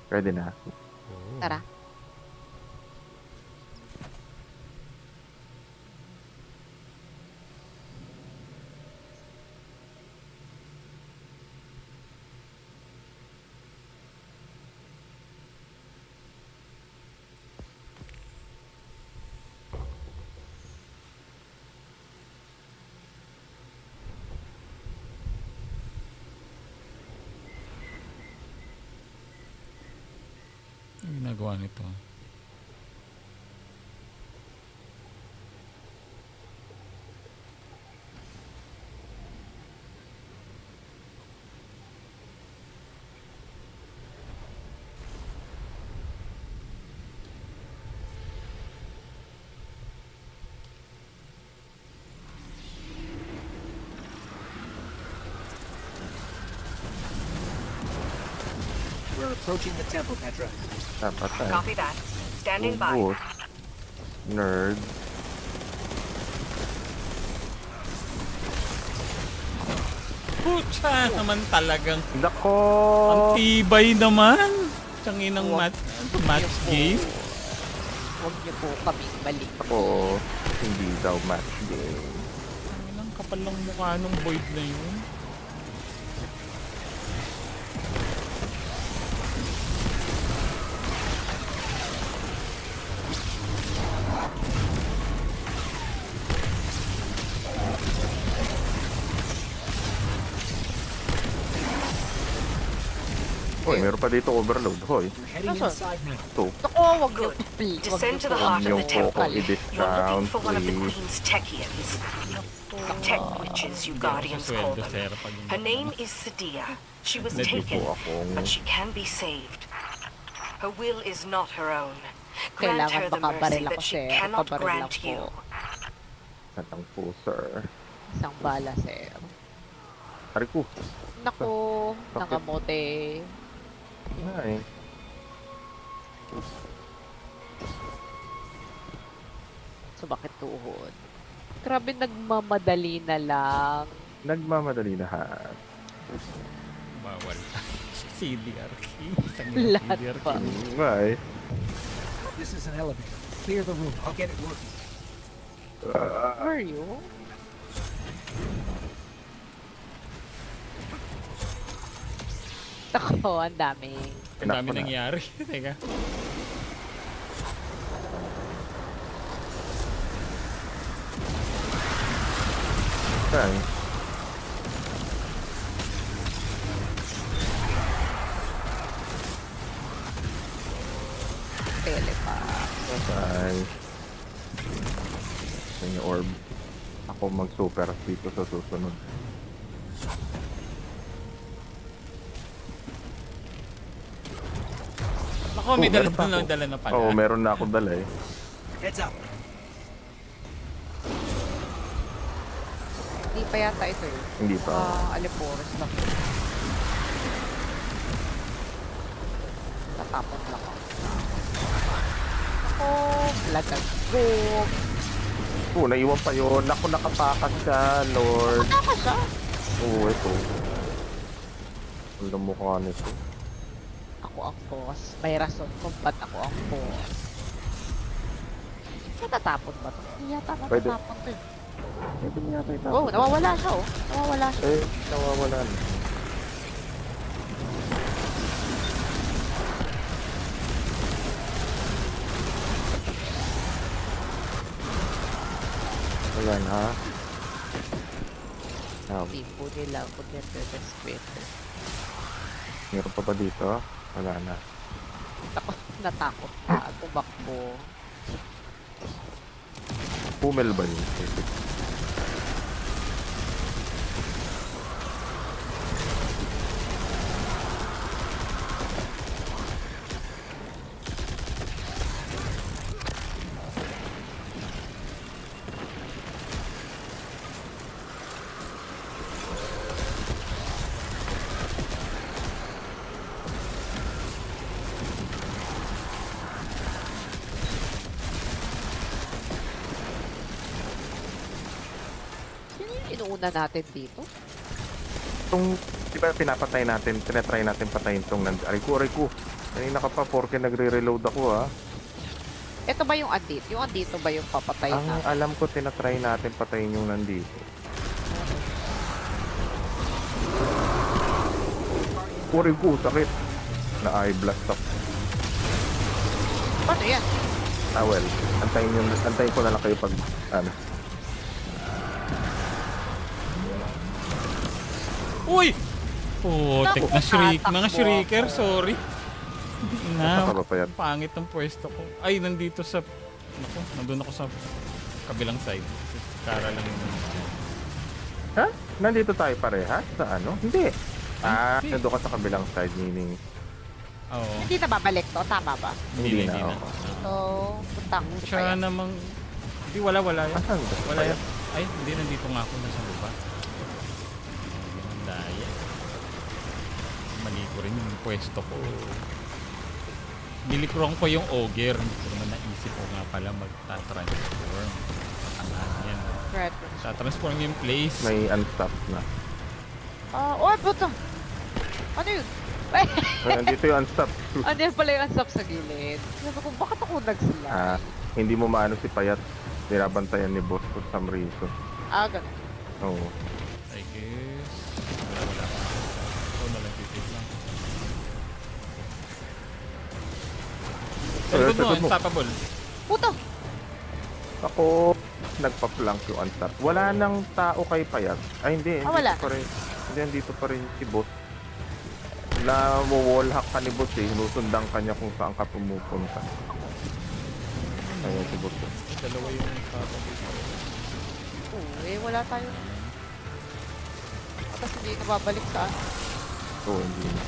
Ready na. Oh. Tara. Ang ginagawa nito. We're approaching the temple, Petra. Dapat tayo. Copy that. Standing by. Ubus. Nerd. Pucha naman talagang. Nako! Ang tibay naman. Tsanginang match game. Huwag niyo po kaming balik. Ako, hindi daw match game. Ang kapal ng mukha ng void na yun. Hoy, meron pa dito overload. Hoy, We're heading Nasaan? inside now. ito. Naku, wag niyo Good. po. Please, wag Descend niyo to the po. heart of Yung the po temple. ko You're i-discount, looking for one of the please. Queen's Techians. Tech witches, you guardians call Sweldo, sir, them. pag yung- Her name is Sadia. She was Medyo taken, po akong... but she can be saved. Her will is not her own. Grant Kailangan her the mercy makabaril ako, that she sir. cannot Makabaril grant ako. you. Natang po, sir. Isang bala, sir. Ari ko. Naku, Bakit? nakamote. Ay. Sumakit tuhod. Grabe, nagmamadali na lang. Nagmamadali lahat. Bawal. CDR King. Lahat CDR pa. King. Bye. This is an elevator. Clear the room. I'll get it working. Where are you? Ako, ang dami. Ang dami nangyari. Teka. Saan? Tele pa. Bye. Yan yung orb. Ako mag-super dito sa susunod. Ako, may meron pa ako. dala na pala. Oo, meron na akong dala eh. Heads up. Hindi pa yata ito eh. Hindi pa. Aliporos lang. Tatapon lang ako. Ako, lagat go. Oo, naiwan pa yun. Ako nakatakas siya, Lord. Ako siya. Oo, ito. Ang mukha nito. Ako ang boss. May rason kung ba't ako ang boss. Natatapon ba ito? Hindi yata Pwede. natatapon ito eh. Ito niya tayo Oh, nawawala siya oh. Nawawala siya. Eh, nawawala na. Ayan ha. Hindi po nila ako nire-respeto. Meron pa ba dito? Wala na. Ako, natakot na. Tumakbo. Pumel ba yun? Sino yung inuuna natin dito? Itong, di ba pinapatay natin, tinatry natin patayin itong aray ko. Kanina ka pa, porke nagre-reload ako ah. Ito ba yung andito? Yung andito ba yung papatay Ang na? alam ko, tinatry natin patayin yung nandito. Puri ko, sakit. Na-eye blast ako. Paano yan? Ah well, antayin ko na lang kayo pag, ano. Uy! Putik na shriek. Naku, Mga tatakbo shrieker, ako. sorry. Hindi na. Baka ba pa yan? Pangit ang pwesto ko. Ay, nandito sa... Naku, nandun ako sa kabilang side. Kara lang yung... Ha? Nandito tayo parehas sa ano? Hindi. Hindi. Nandun ka sa kabilang side, meaning Oo. Hindi na babalik to, tama ba? Hindi na. oo. So, puntang Siya namang... Hindi, wala yan. Asan ba? Wala yan. Ay, hindi, nandito nga ako nasa baba. Ang daya. Mali ko rin yung pwesto ko. Nilikrong ko yung ogre. Hindi ko naman naisip ko nga pala magta-transform. Angan yan. Right. Ta-transform yung place. May unstop na. Oh, puto! Ano yun? Ay, Nandito yung unstop. ano yun pala yung unsub sa gilid? Sabi ko, bakit ako nag-slide? Hindi mo maano si Payat. Binabantayan ni boss for some reason. Ganun. Oo. I guess. Wala. Ito na lang titik lang. Sa likod mo, likod mo. unstoppable. Puto! Ako, nagpa-plank yung unstop. Wala nang tao kay Payat. Ay, hindi. wala. Pa rin. Hindi, andito pa rin si boss. Na wallhack ka ni boss eh. Sinusundan ka niya kung saan ka pumupunta. Ayun si boss. Dalawa yung unstoppable. Wala tayo. Tapos hindi na babalik saan. Oo, hindi na.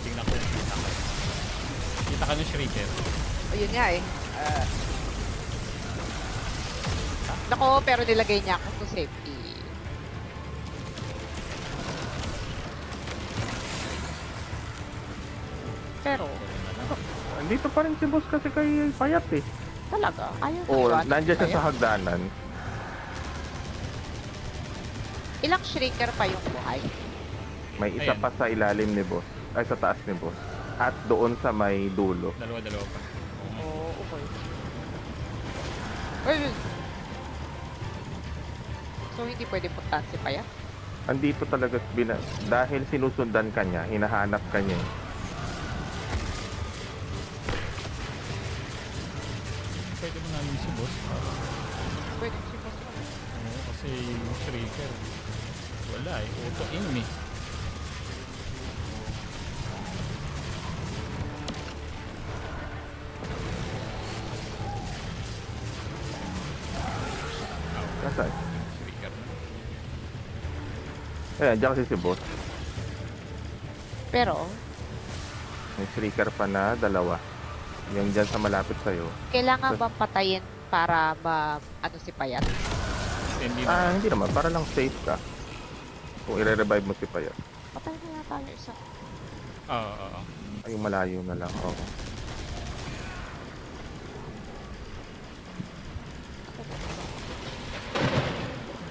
Tingnan ko. Kita ka ng shrieker. Ayun nga eh. Nako, pero nilagay niya ako to safety. Pero, Andito pa rin si boss kasi kay Payat eh. talaga, ayaw Oo, iwanan nandiyan siya kaya. sa hagdanan. Ilang shrieker pa yung buhay? May isa Ayan. pa sa ilalim ni boss. Ay, sa taas ni boss. At doon sa may dulo. Dalawa pa. Oo, okay. Ayun. So, hindi pwede puntahan si Paya? Andito talaga dahil sinusundan ka niya, hinahanap ka niya. Pwede mo namin si boss. Pwede si Boss. Oo, kasi yung shrieker. Wala eh. Auto-aim eh. Nasaan? Shrieker na. Ayan, diyan kasi si boss. Pero, May shrieker pa na dalawa. Yung dyan sa malapit sa'yo. kailangan bang patayin para ano si Payat? Hindi na. Hindi naman. Para lang safe ka. Kung i-revive mo si Payat. Patay na yata yung isa. Oo. Ay, yung malayo na lang. Oo.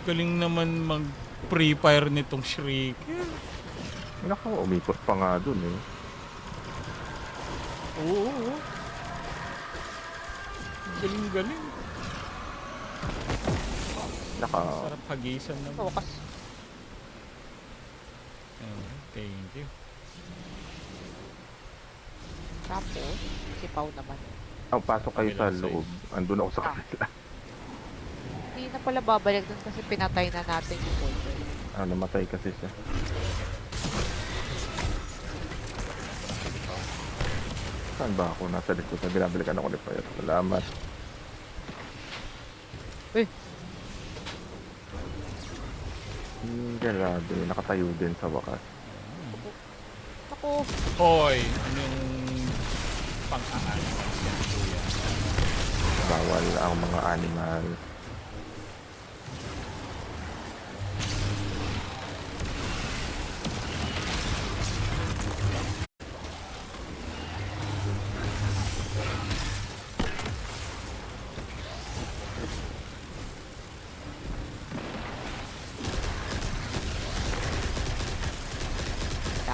Galing naman mag-pre-fire nitong shrieker. Naku, umikot pa nga dun eh. Oo. Galing. Sarap hagisan naman. Focus. Thank you. Tapos, si Pau naman. Pasok kayo sa Kabilang loob. Andun ako sa kabila. Hindi na pala babalik dun kasi pinatay na natin yung Wolver. Namatay kasi siya. Saan ba ako? Nasa likod na binabalikan ako ni Payat. Salamat. Eh, Grabe. Nakatayo din sa wakas. ako. Hoy! Ano yung pang-aanim? Yan, kuya. Bawal ang mga animal.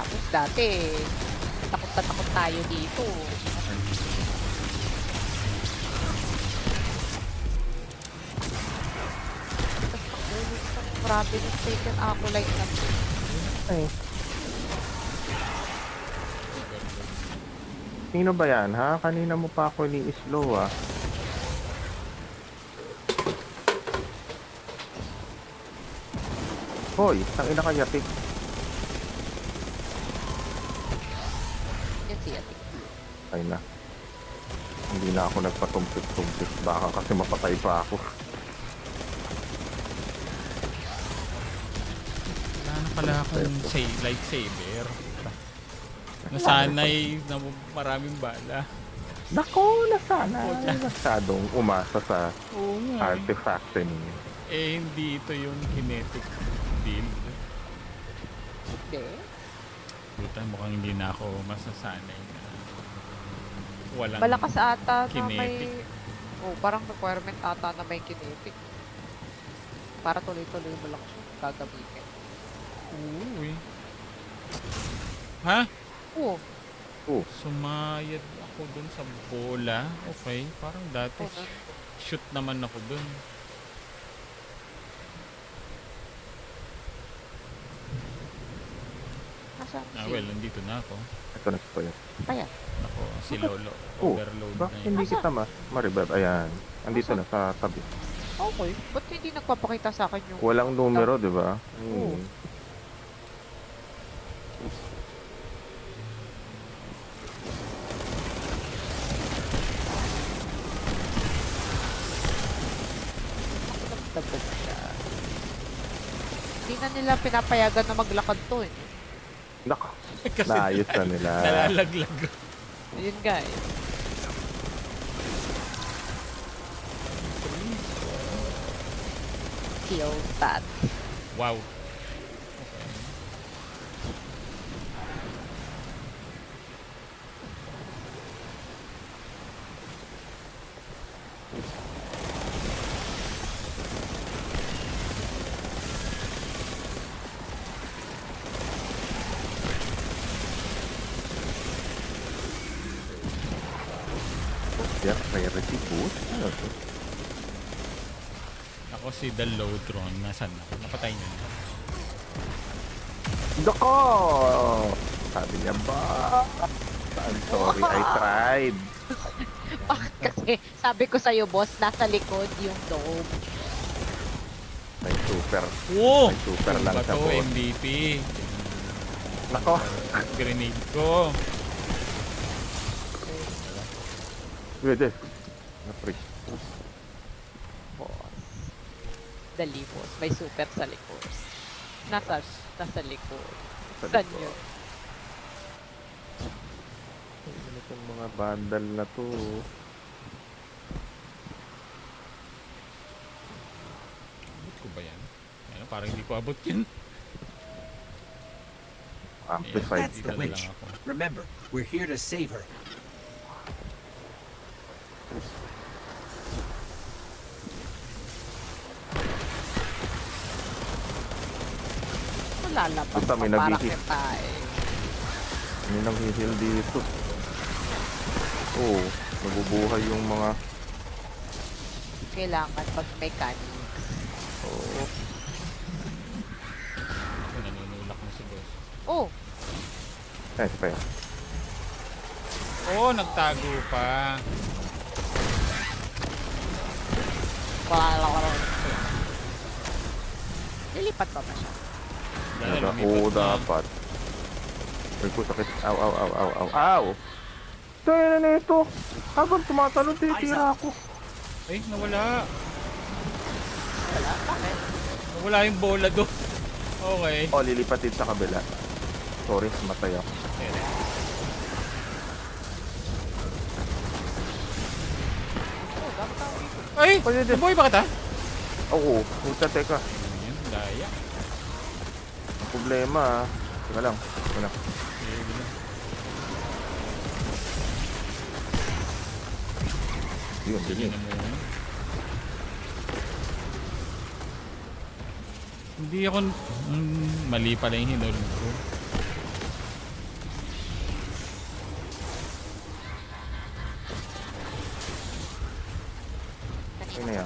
Tapos dati, takot na takot tayo dito. Grabe na taken ako like na. Ay. Sino ba yan, ha? Kanina mo pa ako ni-slow, ah. Hoy, tangina ka yatik. Yan siya. Ay na. Hindi na ako nagpatumpik-tumpik. Baka kasi mapatay pa ako. Wala na pala akong lightsaber. Nasanay na maraming bala. Nako, nasana. Masyadong umasa sa Oo nga. artifact ninyo. Eh, hindi ito yung kinetic build. Hindi. Puta, mukhang hindi na ako masasanay na walang Malakas ata na may... kinetic. Oh, parang requirement ata na may kinetic. Para tuloy-tuloy mo lang siya gagamitin. Uy. Ha? Oo. Oh, Sumayad ako dun sa bola. Okay, parang dati Oo. shoot naman ako dun. Nasaan Ah, si... well, nandito na ako. ito na pa yun. Ayan. Ako, si Lolo. Oh, Overload na bakit yun. hindi kita ma-revive? Ayan. Andito na sa tabi. Okay. Ba't hindi nagpapakita sa akin yung... Walang numero, di ba? Oo. Dabog siya. Hindi na nila pinapayagan na maglakad to eh. Nako, Kasi naayos na nila. nalalaglag. Ayun guys. Kill that. Wow. Yeah, rarity boost. Ano to? Ako si The Lodron. Nasaan na? Napatay niya na. Dako! Sabi niya ba? I'm sorry, I tried. Bakit kasi sabi ko sa'yo boss, nasa likod yung dome. May super. Oh! May super lang Ba siya, to, boss. MVP? Nako! Grenade ko. Pwede. Na-free. Boss. Dali boss, may super sa likod. Nasa likod. Sa Saan likod. yun? Ano itong mga bandal na to? Abot ko ba yan? Ano, parang hindi ko abot yun. Amplified. That's the Dito na witch. lang ako. Remember, we're here to save her. Malalapas Basta may pa para nabihis. tayo. Hindi nang hihil dito. Oo. Nabubuhay yung mga... Kailangan pag mechanics. Oo. Nanunulak na si boss. Oh! Ay, pa yan. Oh, nagtago pa. Lilipat pa ba siya? Dahil Oo, lumipat na. dapat. Ay, po, sakit. Aw, aw, aw, aw, aw. Aw! Tayo na ito. Habang tumatalon, titira ako. Ay, nawala. Wala? Bakit? Nawala yung bola doon. Okay. O, lilipatin sa kabila. Sorry, matay ako. Oh, bakit tao dito? Ay! Pwede. Nabuhay ba kita? Oo, puta, teka. Ayan, daya. Problema, ah. Teka lang. Wala. Sige na. Yun, Sige yun. na muna. Hindi ako... mali pala yung hinulog ko.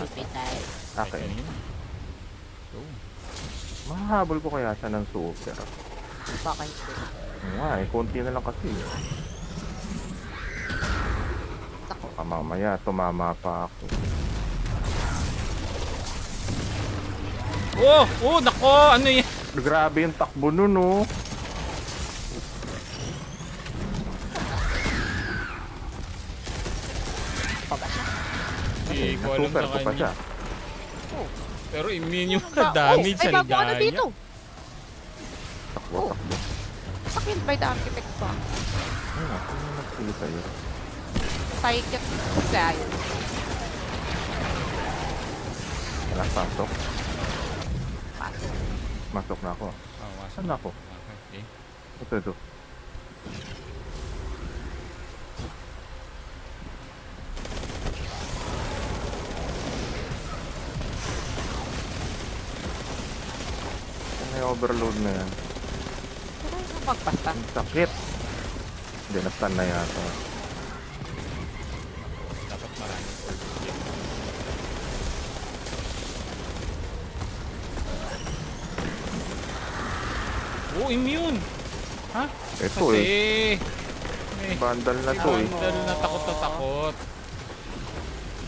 Limited. Kahit Okay. kanina. So, Mahahabol ko kaya siya ng super. Baka hindi. Nga eh, konti na lang kasi. Ako. Baka mamaya, tumama pa ako. oh! Oh! Nako! Ano yan? Grabe yung takbo nun, oh. Pa ba siya? Hindi ko alam Super sa ko pa siya. kanya. Oh. Pero immune yung damage sa May bago ano ligaya. dito. Takbo, takbo. Sakil by the architect pa. Ayun na, sino nagpili sa'yo? Taikit sa'yo. Wala, pasok. Pasok. Masok na ako. Oh, wasan. Saan ako? Okay. Ito. May overload na yan. Pero yung magpasta. Ang sakit. Hindi, na-stun na yata. Dapat marami. Oh, immune! Ha? Ito Kasi... eh. May Bandal na to eh. bandal na takot na takot.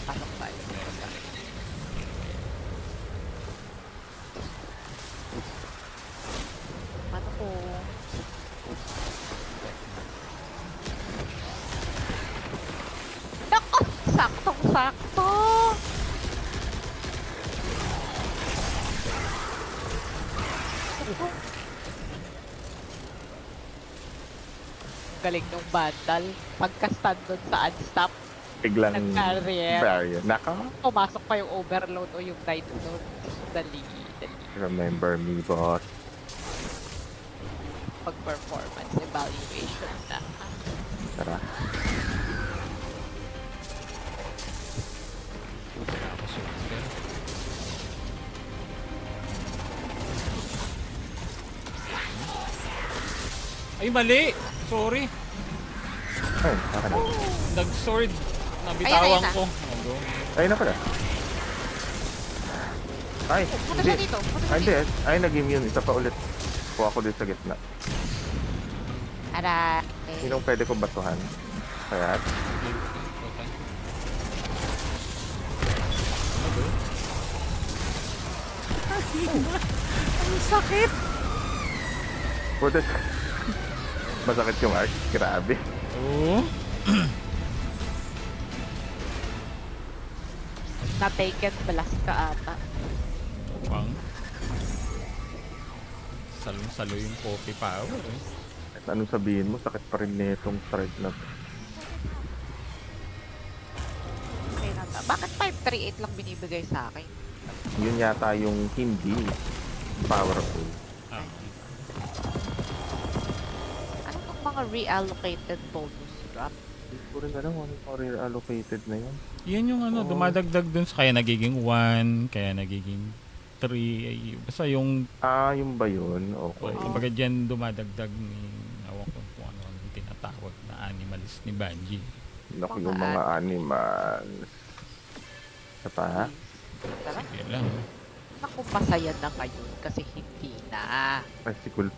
Pasok tayo. Meron pa. Ano ko? Nako! Saktong-sakto! Galing nung bandal. Pagka-stand dun sa unstop, Biglang nag-barrier. barrier. Naka, Pumasok pa yung overload o yung night load. Dali. remember me, boss. Pag-performance evaluation na. Tara. Wala ako super. Ay, mali! Sorry. Ay, naka na. Nag-sword. Nabitawan Ayan na. ko. Oh, go. Ay, na pala. Ay, Punta hindi. siya dito. Punta Ay, siya hindi. dito. Ay, nag-immune. Isa pa ulit. Kuha ko dito sa gitna. Ara. Sinong pwede ko batuhan? Kaya, Okay. Ang sakit! pwede. Masakit yung arc. Grabe. Oh. Na-taken blast ka ata. Pang. Salong-salo yung coffee power. Eh. Kahit anong sabihin mo, sakit pa rin netong strike na to. Okay na ta. Bakit 538 lang binibigay sa akin? Yun yata yung hindi powerful. Ah. Ano pang mga reallocated bonus drop? Hindi ko rin alam ano yung allocated na yun. Yan yung ano, Oo. dumadagdag dun sa kaya nagiging 1, kaya nagiging 3. Basta yung, Ah, yung ba yun? oh, Okay. kumbaga dyan dumadagdag ni, awan ko kung ano yung tinatawag na animalist ni Bungie. Naku, yung mga animals. Isa pa, ha? Tara. Yan lang. Naku, masaya na ngayon kasi hindi na. Ay, si Cool